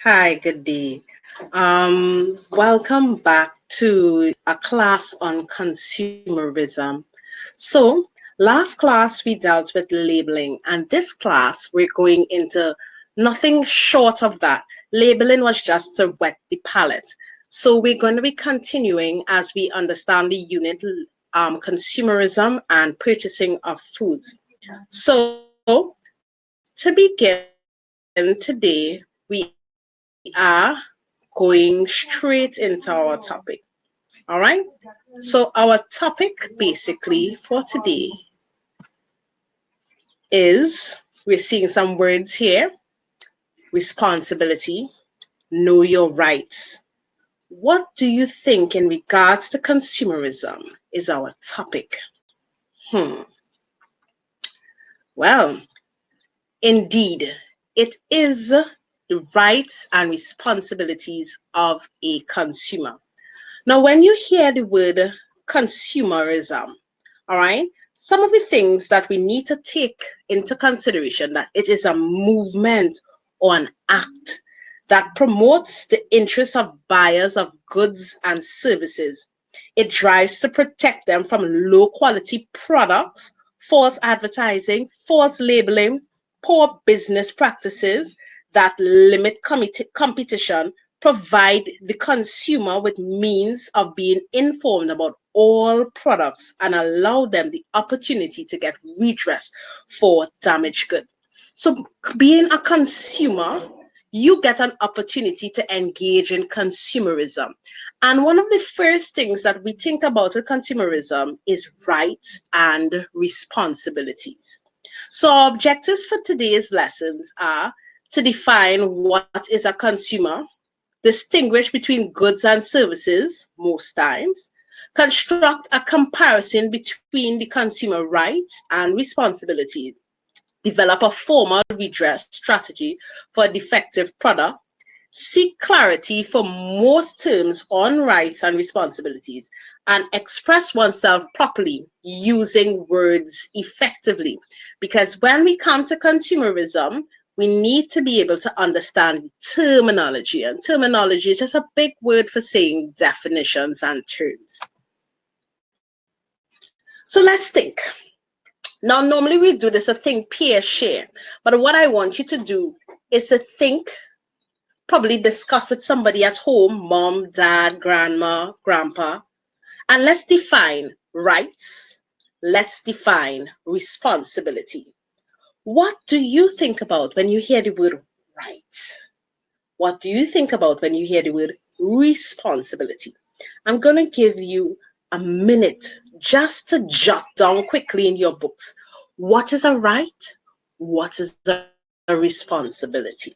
Hi, good day. Welcome back to a class on consumerism. So, last class we dealt with labeling, and this class we're going into nothing short of that. Labeling was just to wet the palate. So, we're going to be continuing as we understand the unit consumerism and purchasing of foods. So, to begin today, we are going straight into our topic. All right. So our topic basically for today is we're seeing some words here: responsibility, know your rights. What do you think in regards to consumerism is our topic? Hmm. Well, indeed, it is the rights and responsibilities of a consumer. Now, when you hear the word consumerism, all right, some of the things that we need to take into consideration that it is a movement or an act that promotes the interests of buyers of goods and services. It drives to protect them from low quality products, false advertising, false labeling, poor business practices that limit competition, provide the consumer with means of being informed about all products, and allow them the opportunity to get redress for damaged goods. So, being a consumer, you get an opportunity to engage in consumerism. And one of the first things that we think about with consumerism is rights and responsibilities. So, our objectives for today's lessons are to define what is a consumer, distinguish between goods and services most times, construct a comparison between the consumer rights and responsibilities, develop a formal redress strategy for a defective product, seek clarity for most terms on rights and responsibilities, and express oneself properly using words effectively. Because when we come to consumerism, we need to be able to understand terminology. And terminology is just a big word for saying definitions and terms. So let's think. Now, normally we do this a think, peer, share. But what I want you to do is to think, probably discuss with somebody at home, mom, dad, grandma, grandpa, and let's define rights. Let's define responsibility. What do you think about when you hear the word rights? What do you think about when you hear the word responsibility? I'm going to give you a minute just to jot down quickly in your books what is a right, what is a responsibility.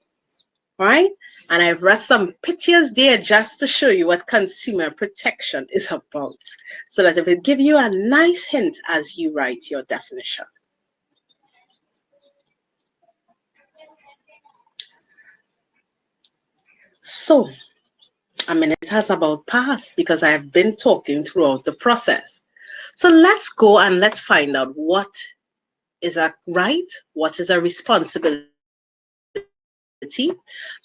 Right? And I've read some pictures there just to show you what consumer protection is about, so that it will give you a nice hint as you write your definition. So, a minute has about passed because I have been talking throughout the process. So let's go and let's find out what is a right, what is a responsibility.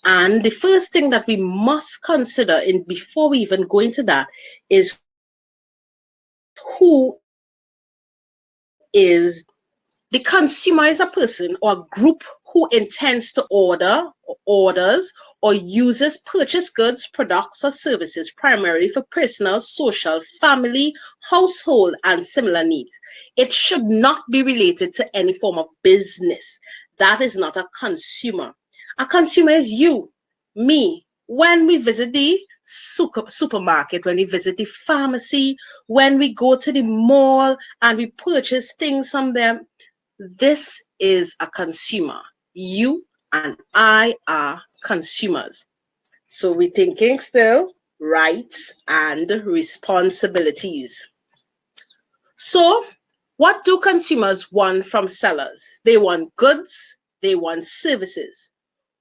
And the first thing that we must consider in before we even go into that is who is the consumer. Is a person or a group who intends to orders or uses purchase goods, products, or services primarily for personal, social, family, household, and similar needs. It should not be related to any form of business. That is not a consumer. A consumer is you, me, when we visit the supermarket, when we visit the pharmacy, when we go to the mall and we purchase things from them. This is a consumer. You and I are consumers. So we're thinking still rights and responsibilities. So, what do consumers want from sellers? They want goods, they want services.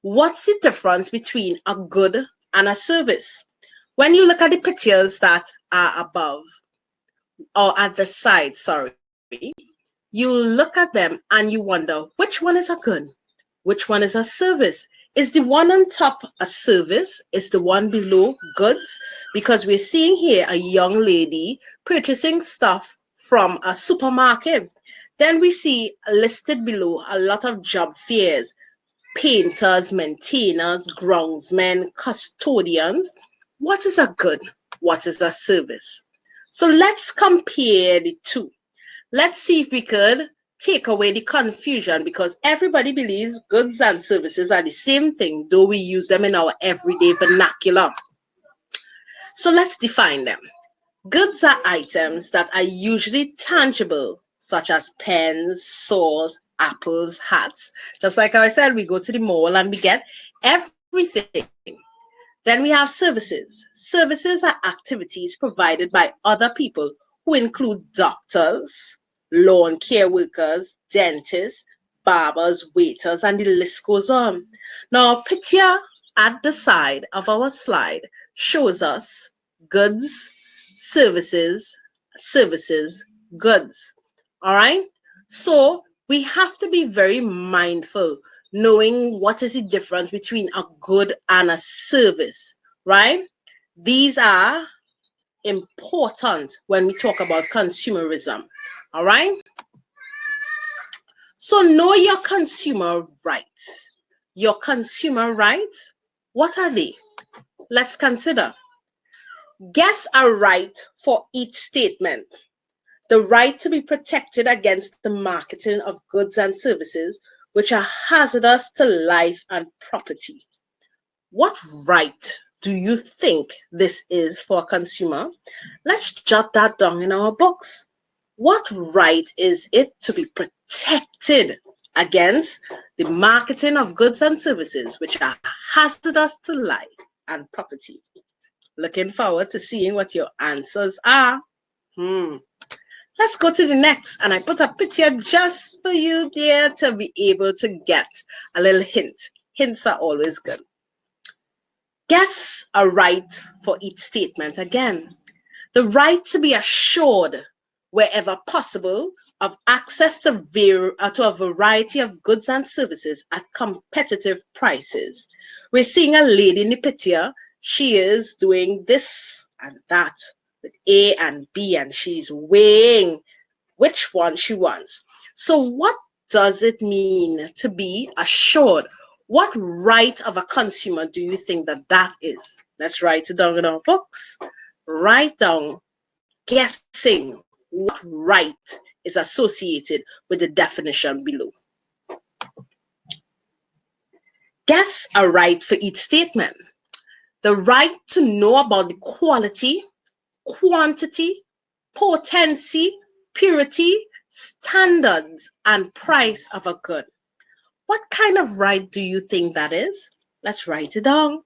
What's the difference between a good and a service? When you look at the pictures that are above or at the side, sorry, you look at them and you wonder which one is a good, which one is a service. Is the one on top a service? Is the one below goods? Because we're seeing here a young lady purchasing stuff from a supermarket. Then we see listed below a lot of job fairs: painters, maintainers, groundsmen, custodians. What is a good? What is a service? So let's compare the two. Let's see if we could take away the confusion, because everybody believes goods and services are the same thing, though we use them in our everyday vernacular. So let's define them. Goods are items that are usually tangible, such as pens, saws, apples, hats. Just like I said, we go to the mall and we get everything. Then we have services. Services are activities provided by other people, who include doctors, lawn care workers, dentists, barbers, waiters, and the list goes on. Now, a picture at the side of our slide shows us goods, services, services, goods. All right? So we have to be very mindful, knowing what is the difference between a good and a service, right? These are important when we talk about consumerism. All right? So know your consumer rights. Your consumer rights, what are they? Let's consider. Guess a right for each statement. The right to be protected against the marketing of goods and services which are hazardous to life and property. What right do you think this is for a consumer? Let's jot that down in our books. What right is it to be protected against the marketing of goods and services which are hazardous to life and property? Looking forward to seeing what your answers are. Let's go to the next, and I put a picture just for you there to be able to get a little hint. Hints are always good. Guess a right for each statement again. The right to be assured, wherever possible, of access to a variety of goods and services at competitive prices. We're seeing a lady in the picture. She is doing this and that with A and B, and she's weighing which one she wants. So what does it mean to be assured? What right of a consumer do you think that is? Let's write it down in our books. Write down, guessing what right is associated with the definition below. Guess a right for each statement. The right to know about the quality, quantity, potency, purity, standards, and price of a good. What kind of right do you think that is? Let's write it down.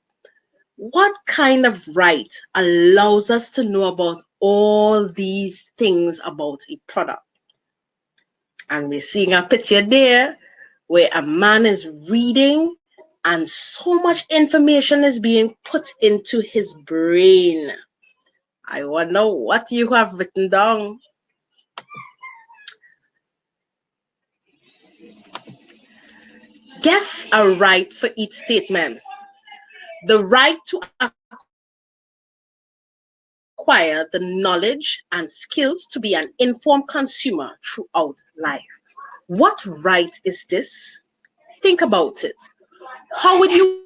What kind of right allows us to know about all these things about a product? And we're seeing a picture there where a man is reading and so much information is being put into his brain. I wonder what you have written down. Guess a right for each statement. The right to acquire the knowledge and skills to be an informed consumer throughout life. What right is this? Think about it. How would you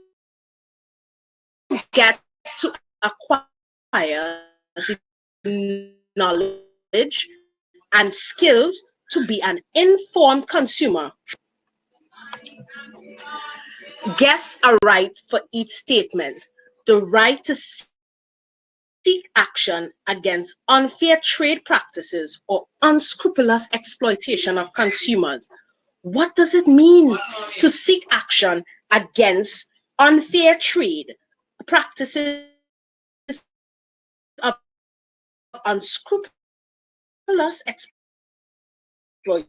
get to acquire the knowledge and skills to be an informed consumer? Guess a right for each statement. The right to seek action against unfair trade practices or unscrupulous exploitation of consumers. What does it mean to seek action against unfair trade practices of unscrupulous exploitation of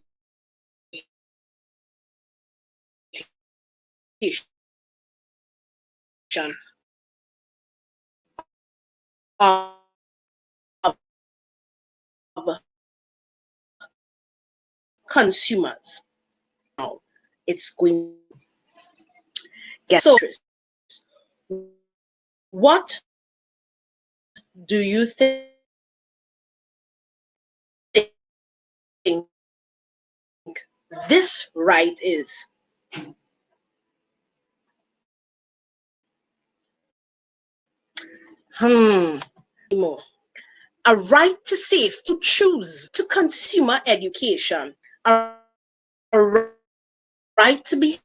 consumers? Now, it's going. So, what do you think this right is? More. A right to safe, to choose, to consumer education, a right to be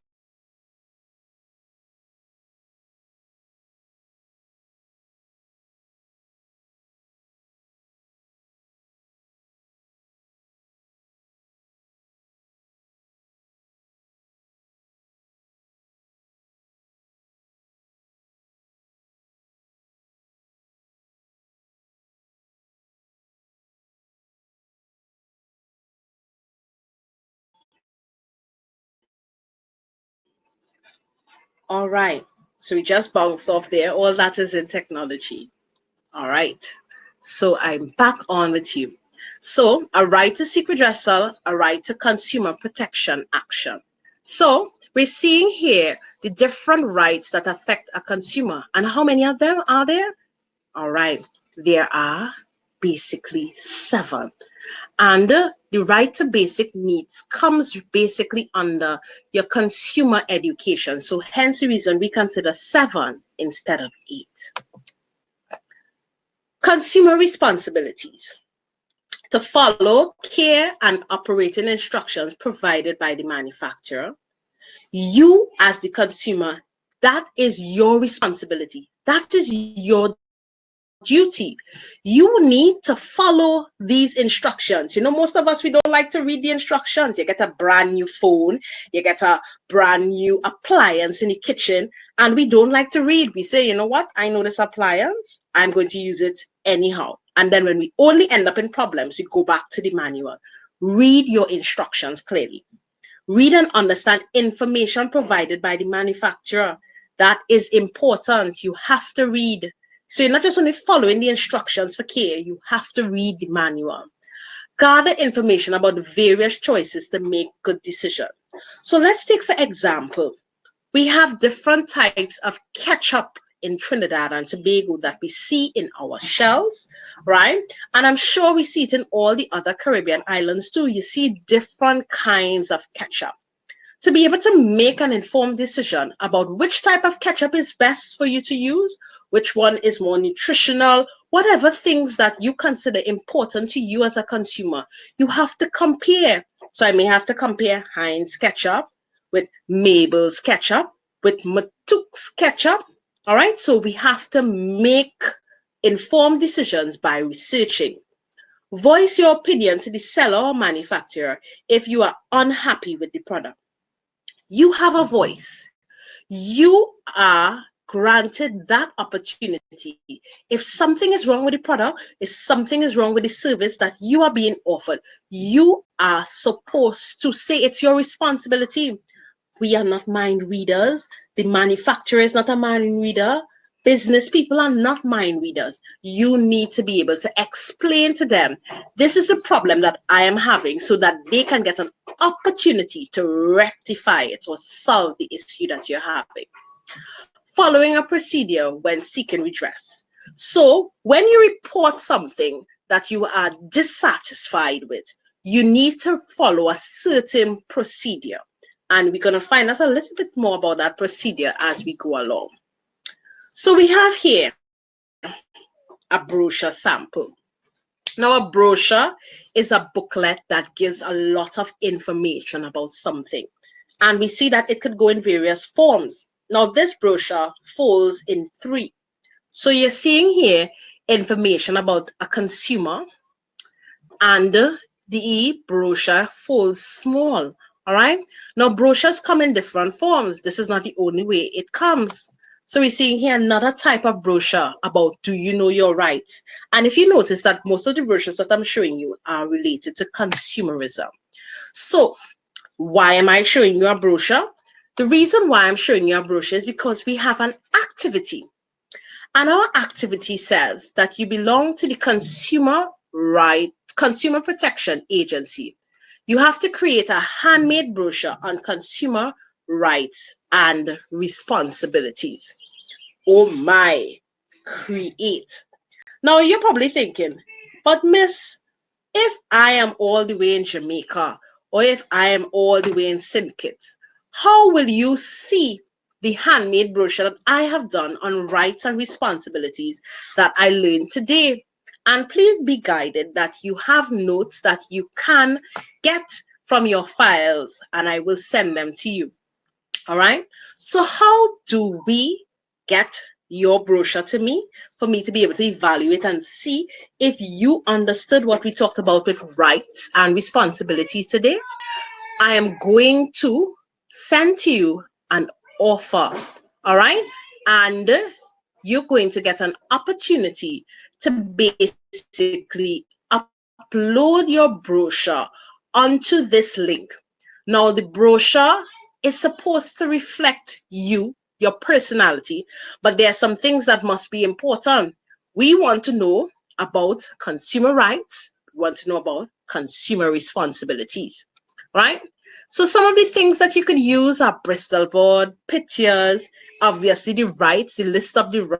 all right. So we just bounced off there. All that is in technology. All right. So I'm back on with you. So a right to seek redressal, a right to consumer protection action. So we're seeing here the different rights that affect a consumer. And how many of them are there? All right. There are basically 7. And the right to basic needs comes basically under your consumer education. So hence the reason we consider 7 instead of 8. Consumer responsibilities. To follow care and operating instructions provided by the manufacturer. You as the consumer, that is your responsibility. That is your duty. You need to follow these instructions. Most of us, we don't like to read the instructions. You get a brand new phone, you get a brand new appliance in the kitchen, and we don't like to read. We say, you know what? I know this appliance. I'm going to use it anyhow. And then when we only end up in problems, we go back to the manual. Read your instructions clearly. Read and understand information provided by the manufacturer. That is important. You have to read. So you're not just only following the instructions for care, you have to read the manual. Gather information about the various choices to make good decisions. So let's take, for example, we have different types of ketchup in Trinidad and Tobago that we see in our shelves, right? And I'm sure we see it in all the other Caribbean islands too. You see different kinds of ketchup. To be able to make an informed decision about which type of ketchup is best for you to use, which one is more nutritional, whatever things that you consider important to you as a consumer, you have to compare. So I may have to compare Heinz ketchup with Mabel's ketchup, with Matuk's ketchup. All right, so we have to make informed decisions by researching. Voice your opinion to the seller or manufacturer if you are unhappy with the product. You have a voice. You are granted that opportunity. If something is wrong with the product, if something is wrong with the service that you are being offered, you are supposed to say it's your responsibility. We are not mind readers. The manufacturer is not a mind reader. Business people are not mind readers. You need to be able to explain to them, this is the problem that I am having, so that they can get an opportunity to rectify it or solve the issue that you're having. Following a procedure when seeking redress. So when you report something that you are dissatisfied with, you need to follow a certain procedure. And we're going to find out a little bit more about that procedure as we go along. So we have here a brochure sample. Now, a brochure is a booklet that gives a lot of information about something. And we see that it could go in various forms. Now, this brochure falls in 3. So you're seeing here information about a consumer, and the brochure falls small. All right. Now, brochures come in different forms. This is not the only way it comes. So we're seeing here another type of brochure about, do you know your rights? And if you notice that most of the brochures that I'm showing you are related to consumerism. So why am I showing you a brochure? The reason why I'm showing you a brochure is because we have an activity. And our activity says that you belong to the Consumer Protection Agency. You have to create a handmade brochure on consumer rights and responsibilities. Oh my, create. Now you're probably thinking, but Miss, if I am all the way in Jamaica or if I am all the way in St. Kitts, how will you see the handmade brochure that I have done on rights and responsibilities that I learned today? And please be guided that you have notes that you can get from your files and I will send them to you. All right. So how do we get your brochure to me for me to be able to evaluate and see if you understood what we talked about with rights and responsibilities today? I am going to send to you an offer. All right. And you're going to get an opportunity to basically upload your brochure onto this link. Now, the brochure is supposed to reflect you, your personality, but there are some things that must be important. We want to know about consumer rights, we want to know about consumer responsibilities, right? So, some of the things that you could use are Bristol board, pictures, obviously the rights, the list of the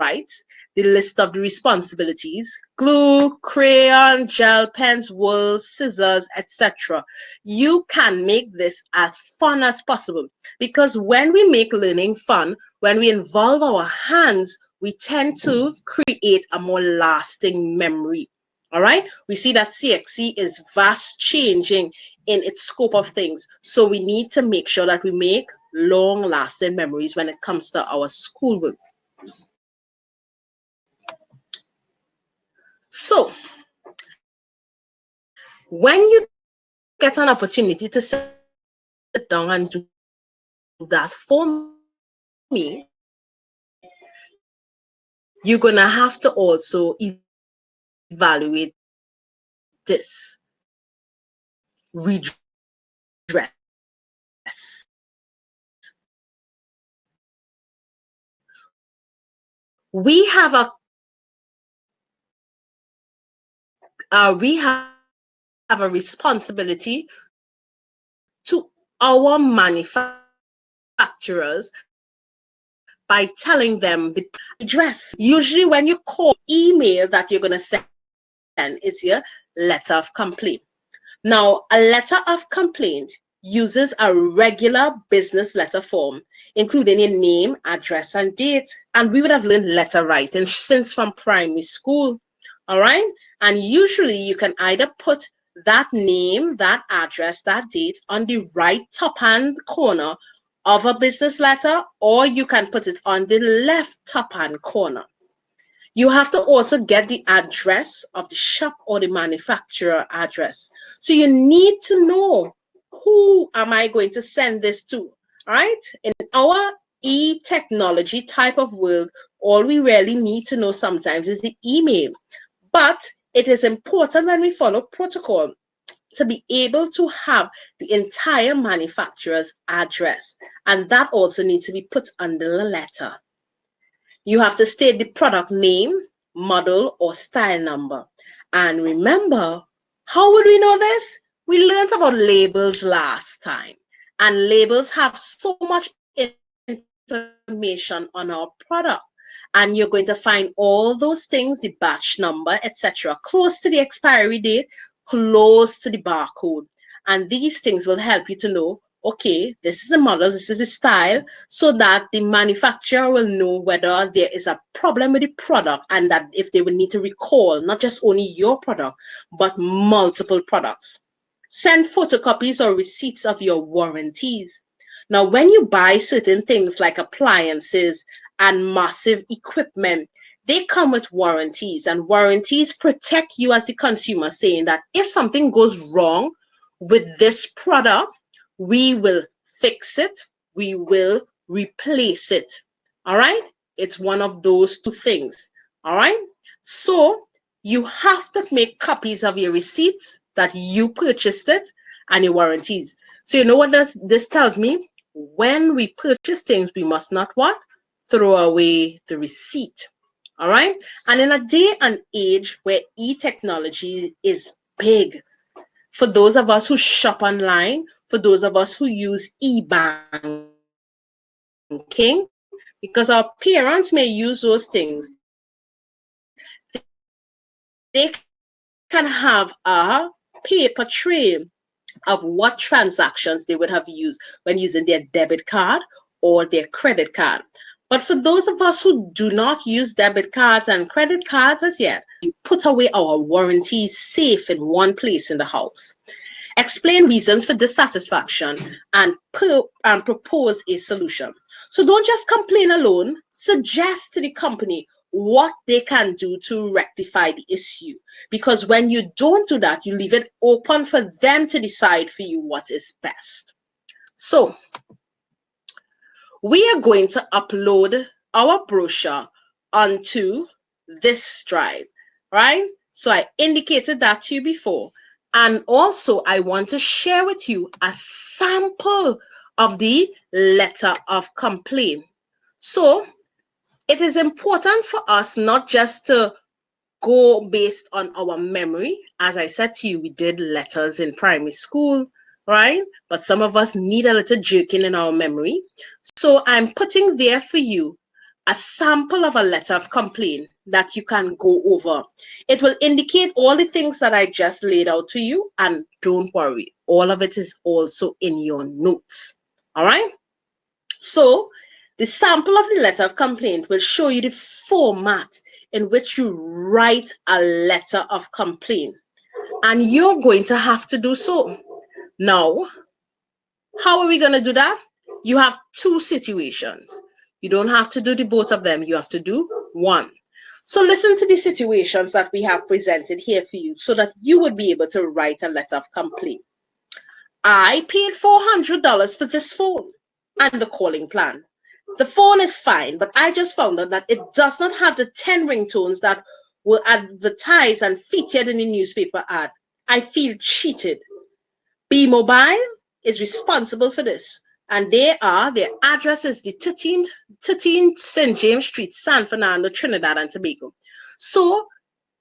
rights, the list of the responsibilities, glue, crayon, gel pens, wool, scissors, etc. You can make this as fun as possible because when we make learning fun, when we involve our hands, we tend to create a more lasting memory. All right. We see that CXC is vast changing in its scope of things. So we need to make sure that we make long lasting memories when it comes to our schoolwork. So when you get an opportunity to sit down and do that for me, you're going to have to also evaluate this. We have a responsibility to our manufacturers by telling them the address. Usually, when you call, email that you're going to send is your letter of complaint. Now, a letter of complaint uses a regular business letter form, including your name, address, and date. And we would have learned letter writing since from primary school. All right. And usually you can either put that name, that address, that date on the right top hand corner of a business letter, or you can put it on the left top hand corner. You have to also get the address of the shop or the manufacturer address. So you need to know, who am I going to send this to, right? In our e-technology type of world, all we really need to know sometimes is the email. But it is important when we follow protocol to be able to have the entire manufacturer's address. And that also needs to be put under the letter. You have to state the product name, model, or style number. And remember, how would we know this? We learned about labels last time. And labels have so much information on our product. And you're going to find all those things, the batch number, etc., close to the expiry date, close to the barcode. And these things will help you to know, okay, this is the model, this is the style, so that the manufacturer will know whether there is a problem with the product and that if they will need to recall not just only your product, but multiple products. Send photocopies or receipts of your warranties. Now, when you buy certain things like appliances and massive equipment, they come with warranties, and warranties protect you as the consumer, saying that if something goes wrong with this product, we will fix it, we will replace it. All right? It's one of those two things. All right? So you have to make copies of your receipts that you purchased it and your warranties. So you know what this tells me? When we purchase things, we must not what? Throw away the receipt. All right? And in a day and age where e-technology is big, for those of us who shop online, for those of us who use e-banking, because our parents may use those things. They can have a paper trail of what transactions they would have used when using their debit card or their credit card. But for those of us who do not use debit cards and credit cards as yet, we put away our warranties safe in one place in the house. Explain reasons for dissatisfaction and propose a solution. So don't just complain alone, suggest to the company what they can do to rectify the issue. Because when you don't do that, you leave it open for them to decide for you what is best. So we are going to upload our brochure onto this drive, right? So I indicated that to you before. And also, I want to share with you a sample of the letter of complaint. So it is important for us not just to go based on our memory. As I said to you, we did letters in primary school, right? But some of us need a little jerking in our memory. So I'm putting there for you a sample of a letter of complaint that you can go over. It will indicate all the things that I just laid out to you, and don't worry, all of it is also in your notes. All right? So the sample of the letter of complaint will show you the format in which you write a letter of complaint. And you're going to have to do so. Now, how are we going to do that? You have two situations. You don't have to do the both of them. You have to do one. So listen to the situations that we have presented here for you so that you would be able to write a letter of complaint. I paid $400 for this phone and the calling plan. The phone is fine, but I just found out that it does not have the 10 ringtones that were advertised and featured in the newspaper ad. I feel cheated. B-Mobile is responsible for this. And their address is the 13 St. James Street, San Fernando, Trinidad and Tobago. So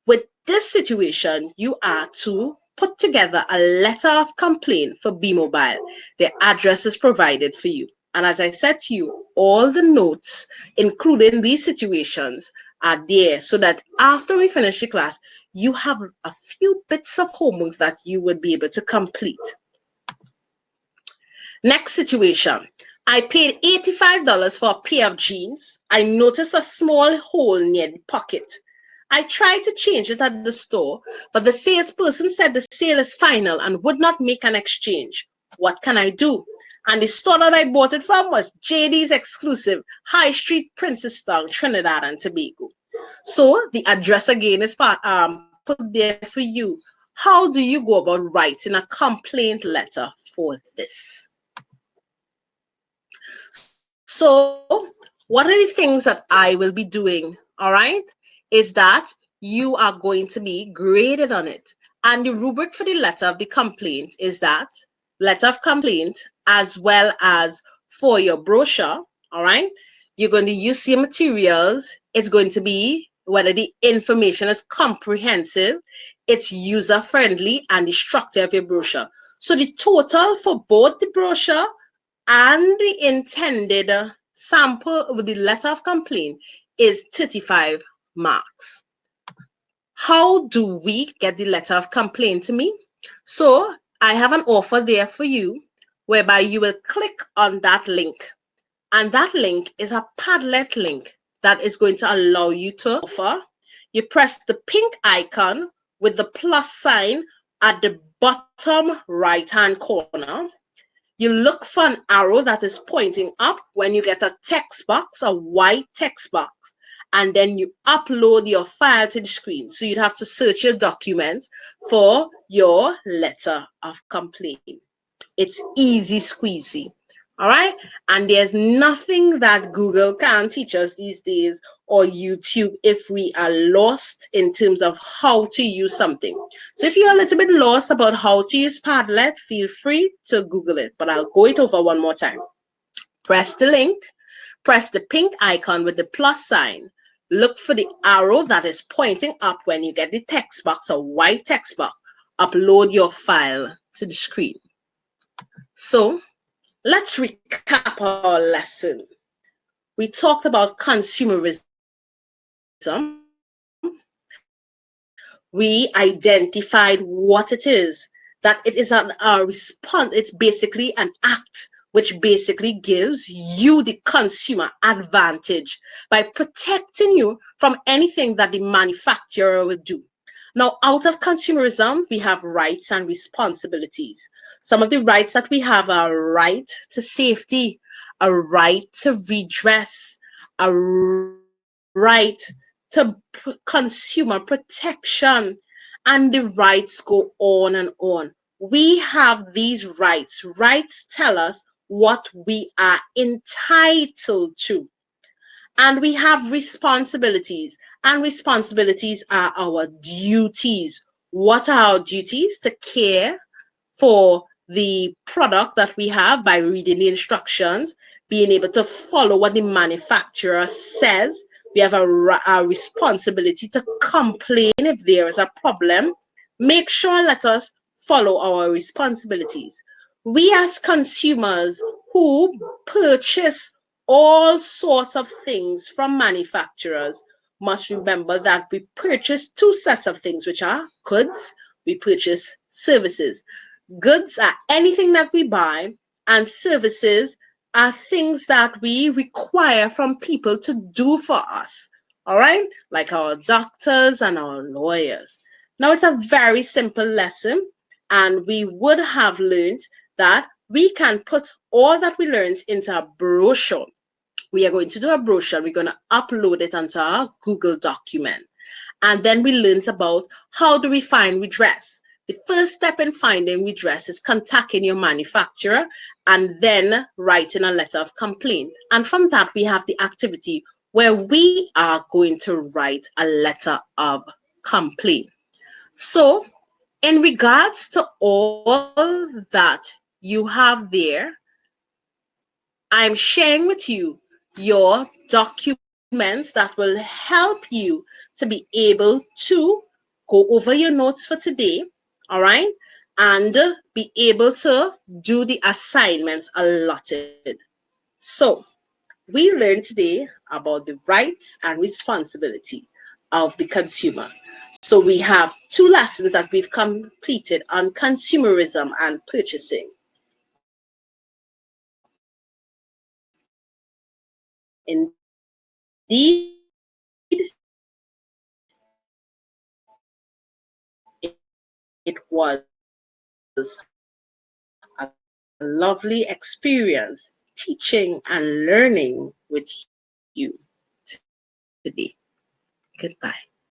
with this situation, you are to put together a letter of complaint for B-Mobile. The address is provided for you. And as I said to you, all the notes, including these situations, are there so that after we finish the class, you have a few bits of homework that you would be able to complete. Next situation. I paid $85 for a pair of jeans. I noticed a small hole near the pocket. I tried to change it at the store, but the salesperson said the sale is final and would not make an exchange. What can I do? And the store that I bought it from was JD's exclusive, High Street, Princestown, Trinidad and Tobago. So the address again is put there for you. How do you go about writing a complaint letter for this? So what are the things that I will be doing, all right, is that you are going to be graded on it. And the rubric for the letter of the complaint is that letter of complaint as well as for your brochure, all right, you're going to use your materials. It's going to be whether the information is comprehensive, it's user-friendly, and the structure of your brochure. So the total for both the brochure and the intended sample with the letter of complaint is 35 marks. How do we get the letter of complaint to me? So I have an offer there for you whereby you will click on that link. And that link is a Padlet link that is going to allow you to offer. You press the pink icon with the plus sign at the bottom right-hand corner. You look for an arrow that is pointing up when you get a text box, a white text box, and then you upload your file to the screen. So you'd have to search your documents for your letter of complaint. It's easy squeezy. All right. And there's nothing that Google can teach us these days or YouTube if we are lost in terms of how to use something. So if you're a little bit lost about how to use Padlet, feel free to Google it, but I'll go it over one more time. Press the link, press the pink icon with the plus sign. Look for the arrow that is pointing up when you get the text box, a white text box. Upload your file to the screen. So let's recap our lesson. We talked about consumerism. We identified what it is, that it is a response, it's basically an act which basically gives you, the consumer, advantage by protecting you from anything that the manufacturer will do. Now, out of consumerism, we have rights and responsibilities. Some of the rights that we have are a right to safety, a right to redress, a right to consumer protection, and the rights go on and on. We have these rights. Rights tell us what we are entitled to. And we have responsibilities, and responsibilities are our duties. What are our duties? To care for the product that we have by reading the instructions, being able to follow what the manufacturer says. We have a responsibility to complain if there is a problem. Make sure and let us follow our responsibilities. We as consumers who purchase all sorts of things from manufacturers must remember that we purchase two sets of things, which are goods, we purchase services. Goods are anything that we buy, and services are things that we require from people to do for us. All right? Like our doctors and our lawyers. Now, it's a very simple lesson, and we would have learned that we can put all that we learned into a brochure. We are going to do a brochure. We're going to upload it onto our Google document. And then we learned about how do we find redress. The first step in finding redress is contacting your manufacturer and then writing a letter of complaint. And from that, we have the activity where we are going to write a letter of complaint. So, in regards to all that you have there, I'm sharing with you your documents that will help you to be able to go over your notes for today, all right, and be able to do the assignments allotted. So, we learned today about the rights and responsibility of the consumer. So, we have two lessons that we've completed on consumerism and purchasing. Indeed, it was a lovely experience teaching and learning with you today. Goodbye.